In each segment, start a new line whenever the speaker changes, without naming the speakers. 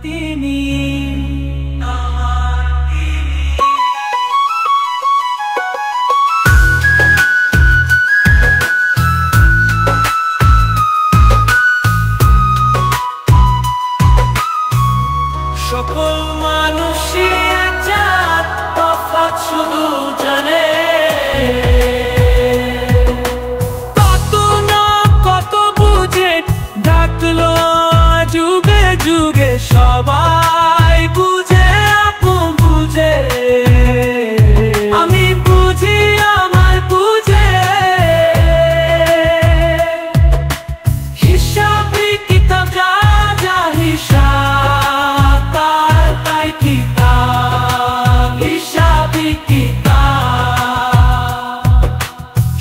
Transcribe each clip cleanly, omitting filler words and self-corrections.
তিনি সকল মানুষই এক জাত, তফাৎ শুধু জানে। কত না কত বুঝে ডাকলো যুগে যুগে, সবাই বুঝে আপন বুঝে। আমি বুঝি আমার বুঝে, হিসাবি কিতাব যা যা হিসাব, তাই কিতাব হিসাবি কিতাব।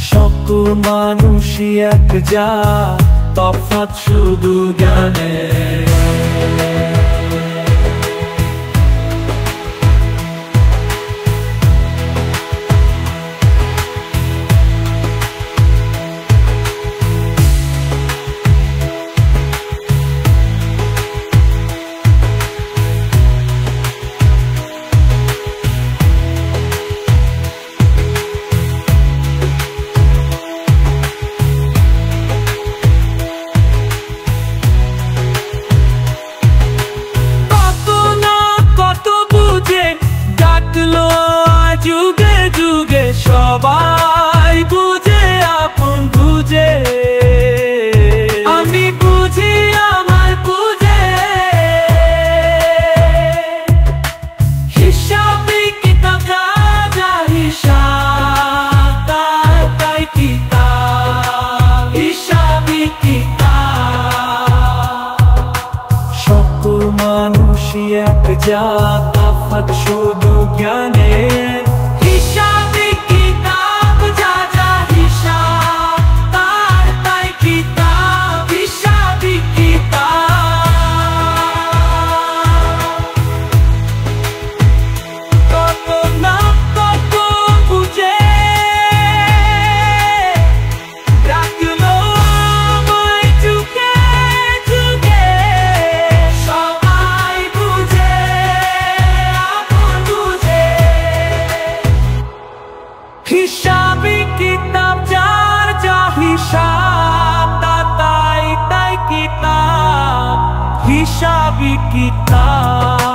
সকল মানুষই এক জাত, তফাৎ শুধু জ্ঞানে। যুগে যুগে সবাই বুঝে আপন বুঝে। আমি বুঝি আমার বুঝে, হিসাবি কিতাব যা যা হিসাব, তাই কিতাব হিসাবি কিতাব। সকল মানুষই এক জাত, তফাৎ শুধু জ্ঞানে। হিসাবি কিতাব যা যা হিসাব, তাই কিতাব হিসাবি কিতাব। কত না কত বুঝে ডাকলো আমায় যুগে যুগে, সবাই বুঝে আপন বুঝে। হিসাবি কিতাব যার যা হিসাব, তাই কিতাব হিসাবি কিতাব।